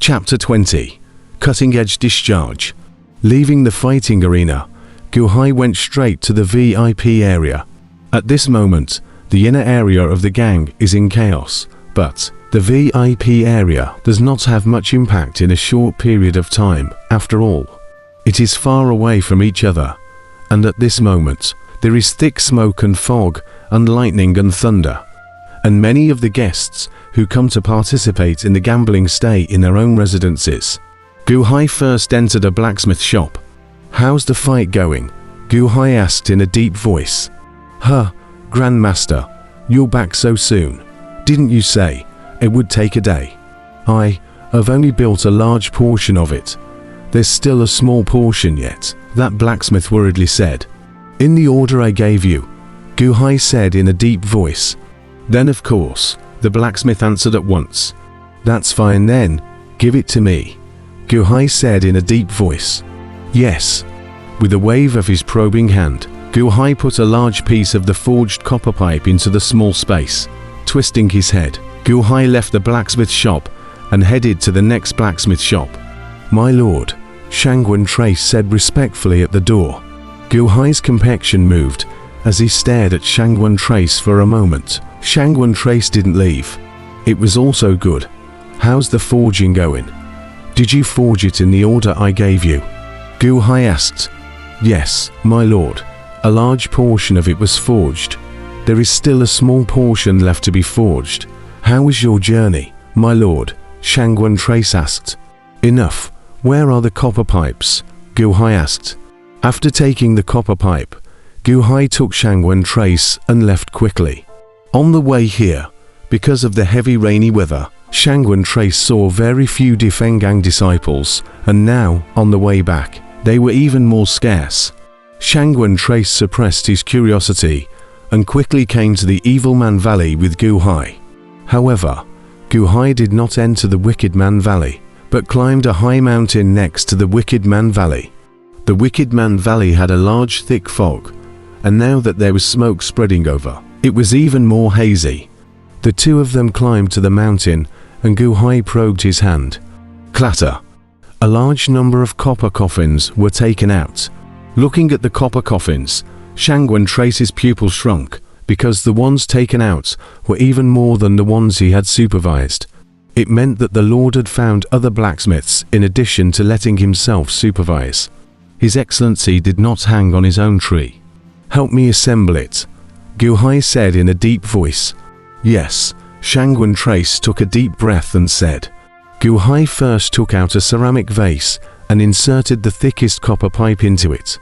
Chapter 20. Cutting-edge discharge. Leaving the fighting arena, Guhai went straight to the VIP area. At this moment, the inner area of the gang is in chaos, but the VIP area does not have much impact in a short period of time. After all, it is far away from each other, and at this moment, there is thick smoke and fog, and lightning and thunder. And many of the guests who come to participate in the gambling stay in their own residences. Guhai first entered a blacksmith shop. "How's the fight going?" Guhai asked in a deep voice. "Huh, Grandmaster, you're back so soon. Didn't you say it would take a day?" I've only built a large portion of it. There's still a small portion yet," that blacksmith worriedly said. "In the order I gave you," Guhai said in a deep voice. "Then of course," the blacksmith answered at once. "That's fine then, give it to me," Guhai said in a deep voice. "Yes." With a wave of his probing hand, Guhai put a large piece of the forged copper pipe into the small space. Twisting his head, Guhai left the blacksmith shop and headed to the next blacksmith shop. "My lord," Shangwen Trace said respectfully at the door. Guhai's complexion moved as he stared at Shangwen Trace for a moment. Shangwen Trace didn't leave. It was also good. "How's the forging going? Did you forge it in the order I gave you?" Guhai asked. "Yes, my lord. A large portion of it was forged. There is still a small portion left to be forged." "How was your journey, my lord?" Shangwen Trace asked. "Enough. Where are the copper pipes?" Guhai asked. After taking the copper pipe, Guhai took Shangwen Trace and left quickly. On the way here, because of the heavy rainy weather, Shangwen Trace saw very few Defengang disciples, and now, on the way back, they were even more scarce. Shangwen Trace suppressed his curiosity and quickly came to the Evil Man Valley with Guhai. However, Guhai did not enter the Wicked Man Valley, but climbed a high mountain next to the Wicked Man Valley. The Wicked Man Valley had a large thick fog, and now that there was smoke spreading over, it was even more hazy. The two of them climbed to the mountain, and Guhai probed his hand. Clatter! A large number of copper coffins were taken out. Looking at the copper coffins, Shangwen Trace's pupil shrunk, because the ones taken out were even more than the ones he had supervised. It meant that the Lord had found other blacksmiths in addition to letting himself supervise. His Excellency did not hang on his own tree. "Help me assemble it," Guhai said in a deep voice. "Yes." Shangwen Trace took a deep breath and said. Guhai first took out a ceramic vase and inserted the thickest copper pipe into it.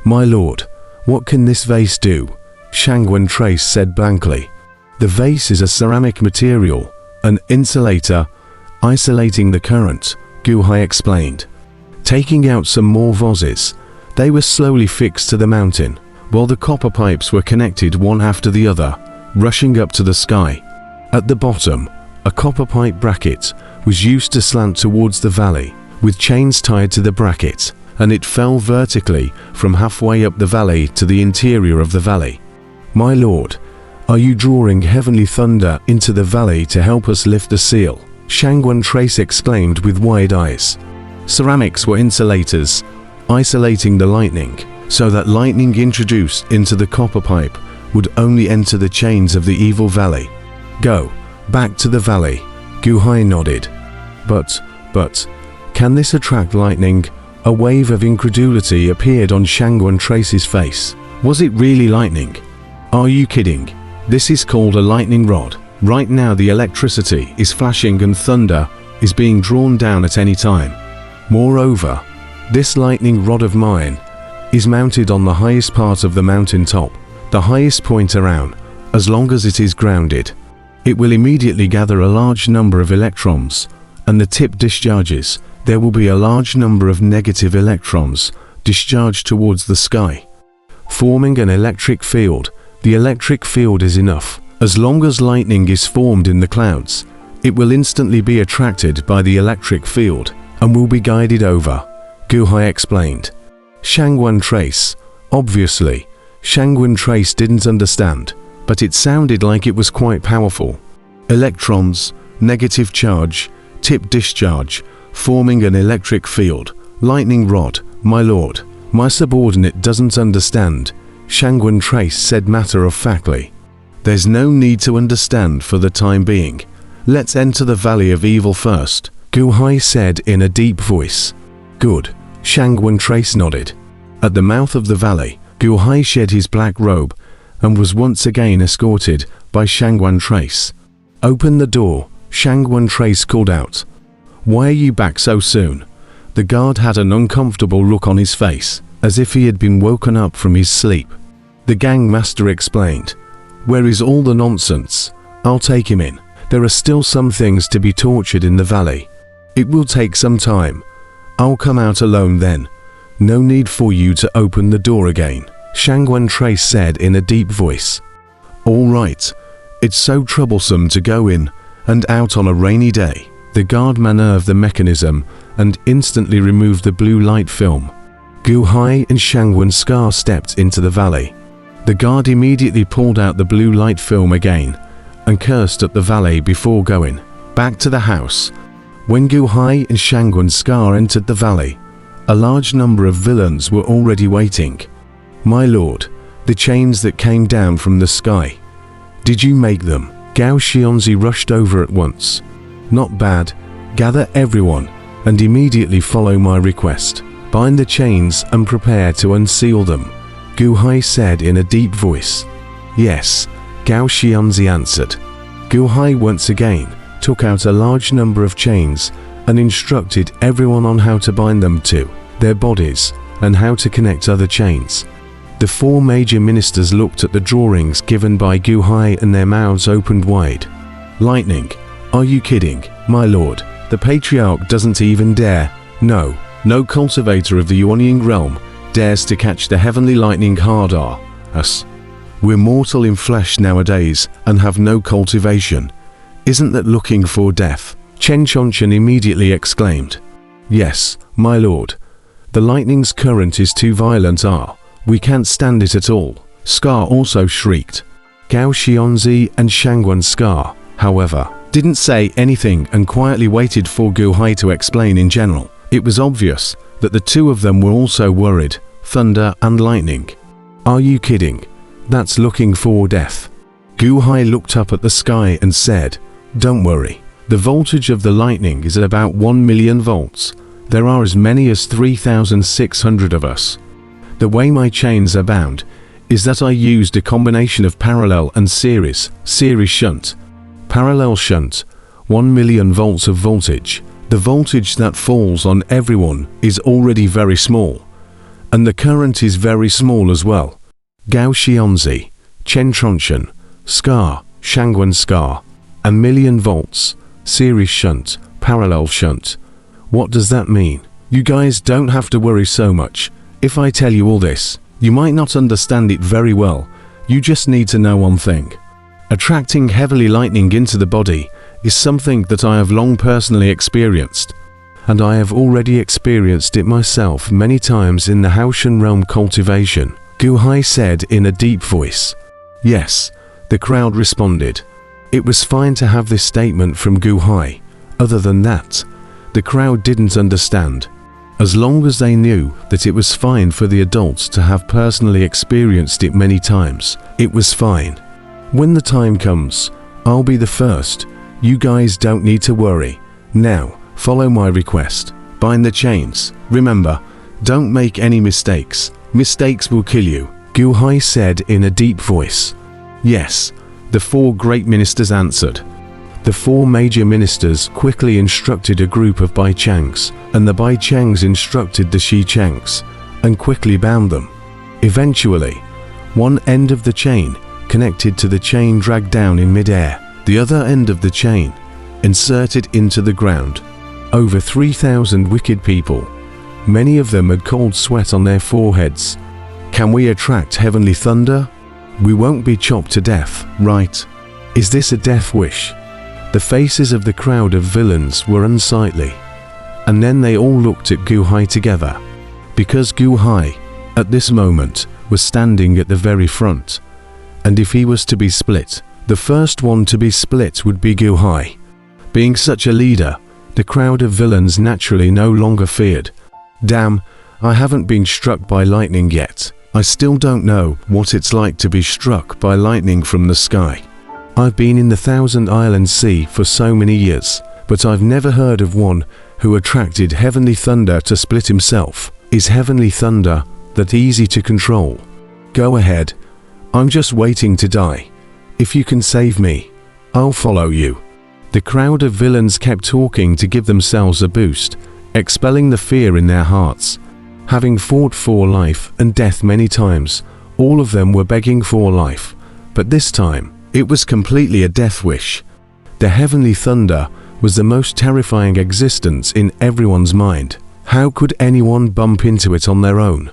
"My lord, what can this vase do?" Shangwen Trace said blankly. "The vase is a ceramic material, an insulator, isolating the current," Guhai explained. Taking out some more vases, they were slowly fixed to the mountain, while the copper pipes were connected one after the other, rushing up to the sky. At the bottom, a copper pipe bracket was used to slant towards the valley, with chains tied to the bracket, and it fell vertically from halfway up the valley to the interior of the valley. "My lord, are you drawing heavenly thunder into the valley to help us lift the seal?" Shangwen Trace exclaimed with wide eyes. Ceramics were insulators, isolating the lightning, so that lightning introduced into the copper pipe would only enter the chains of the evil valley. "Go back to the valley," Guhai nodded. But, can this attract lightning?" A wave of incredulity appeared on Shangwen Trace's face. "Was it really lightning? Are you kidding? This is called a lightning rod. Right now the electricity is flashing and thunder is being drawn down at any time. Moreover, this lightning rod of mine is mounted on the highest part of the mountain top, the highest point around. As long as it is grounded, it will immediately gather a large number of electrons, and the tip discharges. There will be a large number of negative electrons discharged towards the sky, forming an electric field. The electric field is enough. As long as lightning is formed in the clouds, it will instantly be attracted by the electric field and will be guided over," Guhai explained. Shangwen Trace. Obviously, Shangwen Trace didn't understand, but it sounded like it was quite powerful. Electrons, negative charge, tip discharge, forming an electric field. Lightning rod, my lord. My subordinate doesn't understand, Shangwen Trace said matter-of-factly. There's no need to understand for the time being. Let's enter the Valley of Evil first, Gu Hai said in a deep voice. Good, Shangwen Trace nodded. At the mouth of the valley, Gu Hai shed his black robe and was once again escorted by Shangwen Trace. Open the door, Shangwen Trace called out. Why are you back so soon? The guard had an uncomfortable look on his face, as if he had been woken up from his sleep. The gang master explained. Where is all the nonsense? I'll take him in. There are still some things to be tortured in the valley. It will take some time. I'll come out alone then. No need for you to open the door again, Shangwen Trace said in a deep voice. All right. It's so troublesome to go in and out on a rainy day. The guard maneuvered the mechanism and instantly removed the blue light film. Gu Hai and Shangwen Scar stepped into the valley. The guard immediately pulled out the blue light film again and cursed at the valet before going back to the house. When Gu Hai and Shangwen Scar entered the valley, a large number of villains were already waiting. My lord, the chains that came down from the sky. Did you make them? Gao Xianzi rushed over at once. Not bad. Gather everyone and immediately follow my request. Bind the chains and prepare to unseal them, Gu Hai said in a deep voice. Yes, Gao Xianzi answered. Gu Hai once again took out a large number of chains and instructed everyone on how to bind them to their bodies and how to connect other chains. The four major ministers looked at the drawings given by Gu Hai and their mouths opened wide. Lightning? Are you kidding, my lord? The patriarch doesn't even dare. No cultivator of the Yuanying realm dares to catch the heavenly lightning hard R. Us. We're mortal in flesh nowadays and have no cultivation. Isn't that looking for death? Chen Chonchen immediately exclaimed. Yes, my lord. The lightning's current is too violent R. We can't stand it at all. Scar also shrieked. Gao Xianzi and Shangwen Scar, however, didn't say anything and quietly waited for Gu Hai to explain in general. It was obvious that the two of them were also worried. Thunder and lightning. Are you kidding? That's looking for death. Gu Hai looked up at the sky and said, Don't worry. The voltage of the lightning is at about 1 million volts. There are as many as 3,600 of us. The way my chains are bound is that I used a combination of parallel and series shunt. Parallel shunt, 1 million volts of voltage. The voltage that falls on everyone is already very small, and the current is very small as well. Gao Xianzi, Chen Tronchen, Scar, Shangwen Scar, a million volts, series shunt, parallel shunt. What does that mean? You guys don't have to worry so much. If I tell you all this, you might not understand it very well. You just need to know one thing. Attracting heavily lightning into the body is something that I have long personally experienced, and I have already experienced it myself many times in the Haoshan realm cultivation, Gu Hai said in a deep voice. Yes, the crowd responded. It was fine to have this statement from Gu Hai. Other than that, the crowd didn't understand. As long as they knew that it was fine for the adults to have personally experienced it many times, it was fine. When the time comes, I'll be the first. You guys don't need to worry. Now, follow my request. Bind the chains. Remember, don't make any mistakes. Mistakes will kill you, Gu Hai said in a deep voice. Yes, the four great ministers answered. The four major ministers quickly instructed a group of Bai Changs, and the Bai Changs instructed the Shi Changs, and quickly bound them. Eventually, one end of the chain connected to the chain dragged down in mid-air, the other end of the chain inserted into the ground. Over 3,000 wicked people. Many of them had cold sweat on their foreheads. Can we attract heavenly thunder? We won't be chopped to death, right? Is this a death wish? The faces of the crowd of villains were unsightly, and then they all looked at Gu Hai together, because Gu Hai, at this moment, was standing at the very front, and if he was to be split, the first one to be split would be Gu Hai. Being such a leader, The crowd of villains naturally no longer feared. Damn, I haven't been struck by lightning yet. I still don't know what it's like to be struck by lightning from the sky. I've been in the Thousand Island Sea for so many years, but I've never heard of one who attracted heavenly thunder to split himself. Is heavenly thunder that easy to control? Go ahead. I'm just waiting to die. If you can save me, I'll follow you. The crowd of villains kept talking to give themselves a boost, expelling the fear in their hearts. Having fought for life and death many times, all of them were begging for life, but this time, it was completely a death wish. The heavenly thunder was the most terrifying existence in everyone's mind. How could anyone bump into it on their own?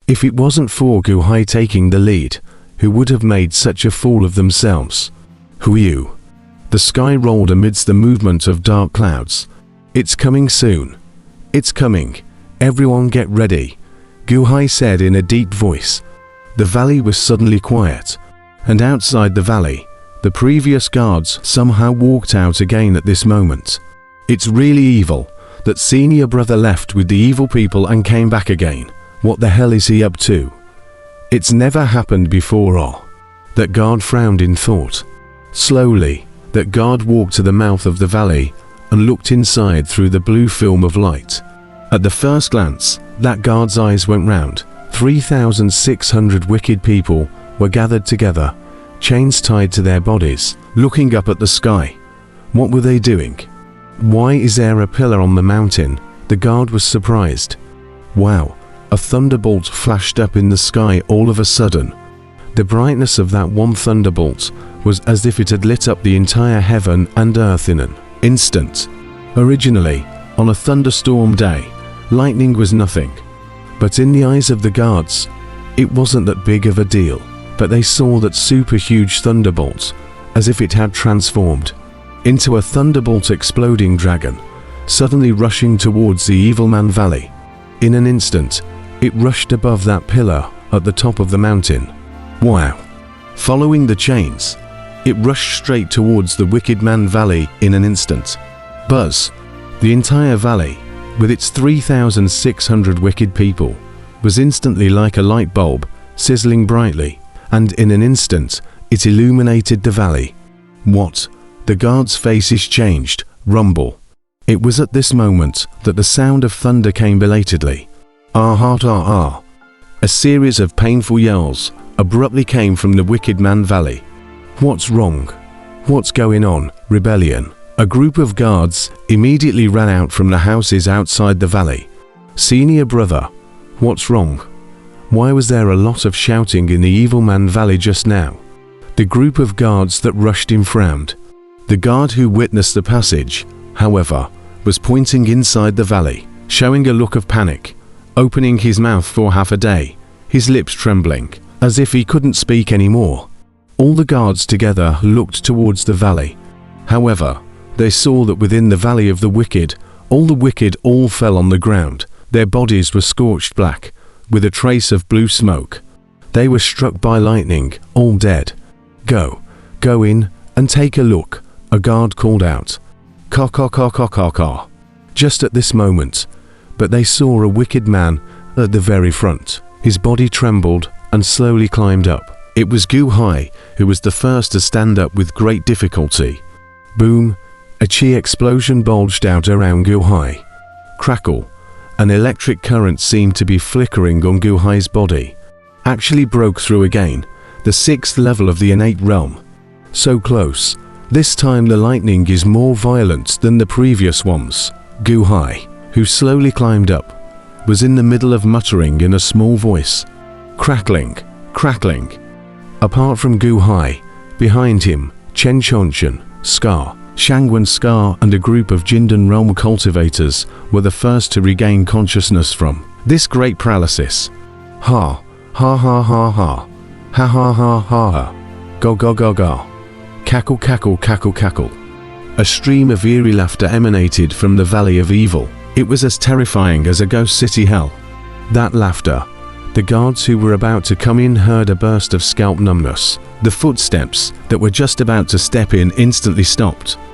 If it wasn't for Gu Hai taking the lead, who would have made such a fool of themselves? Who you? The sky rolled amidst the movement of dark clouds. It's coming soon. It's coming. Everyone get ready, Gu Hai said in a deep voice. The valley was suddenly quiet, and outside the valley, the previous guards somehow walked out again at this moment. It's really evil that senior brother left with the evil people and came back again. What the hell is he up to? It's never happened before. That guard frowned in thought. Slowly, that guard walked to the mouth of the valley and looked inside through the blue film of light. At the first glance, that guard's eyes went round. 3,600 wicked people were gathered together, chains tied to their bodies, looking up at the sky. What were they doing? Why is there a pillar on the mountain? The guard was surprised. Wow, a thunderbolt flashed up in the sky all of a sudden. The brightness of that one thunderbolt was as if it had lit up the entire heaven and earth in an instant. Originally, on a thunderstorm day, lightning was nothing. But in the eyes of the guards, it wasn't that big of a deal. But they saw that super huge thunderbolt, as if it had transformed into a thunderbolt exploding dragon, suddenly rushing towards the Evil Man Valley. In an instant, it rushed above that pillar at the top of the mountain. Wow! Following the chains, it rushed straight towards the Wicked Man Valley in an instant. Buzz! The entire valley, with its 3,600 wicked people, was instantly like a light bulb, sizzling brightly, and in an instant, it illuminated the valley. What? The guard's faces changed. Rumble. It was at this moment that the sound of thunder came belatedly. Ah. A series of painful yells abruptly came from the Wicked Man Valley. What's wrong? What's going on? Rebellion. A group of guards immediately ran out from the houses outside the valley. Senior brother, what's wrong? Why was there a lot of shouting in the Evil Man Valley just now? The group of guards that rushed in frowned. The guard who witnessed the passage, however, was pointing inside the valley, showing a look of panic, opening his mouth for half a day, his lips trembling, as if he couldn't speak anymore. All the guards together looked towards the valley. However, they saw that within the Valley of the Wicked all fell on the ground. Their bodies were scorched black, with a trace of blue smoke. They were struck by lightning, all dead. Go in and take a look, a guard called out. Caw. Just at this moment, but they saw a wicked man at the very front. His body trembled and slowly climbed up. It was Gu Hai, who was the first to stand up with great difficulty. Boom, a chi explosion bulged out around Gu Hai. Crackle, an electric current seemed to be flickering on Gu Hai's body. Actually broke through again, the 6th level of the innate realm. So close. This time the lightning is more violent than the previous ones. Gu Hai, who slowly climbed up, was in the middle of muttering in a small voice. Crackling. Apart from Gu Hai, behind him, Chen Chonchen, Scar, Shangwen Scar and a group of Jindan realm cultivators were the first to regain consciousness from this great paralysis. Ha. Go. Cackle. A stream of eerie laughter emanated from the Valley of Evil. It was as terrifying as a ghost city hell. That laughter. The guards who were about to come in heard a burst of scalp numbness. The footsteps that were just about to step in instantly stopped.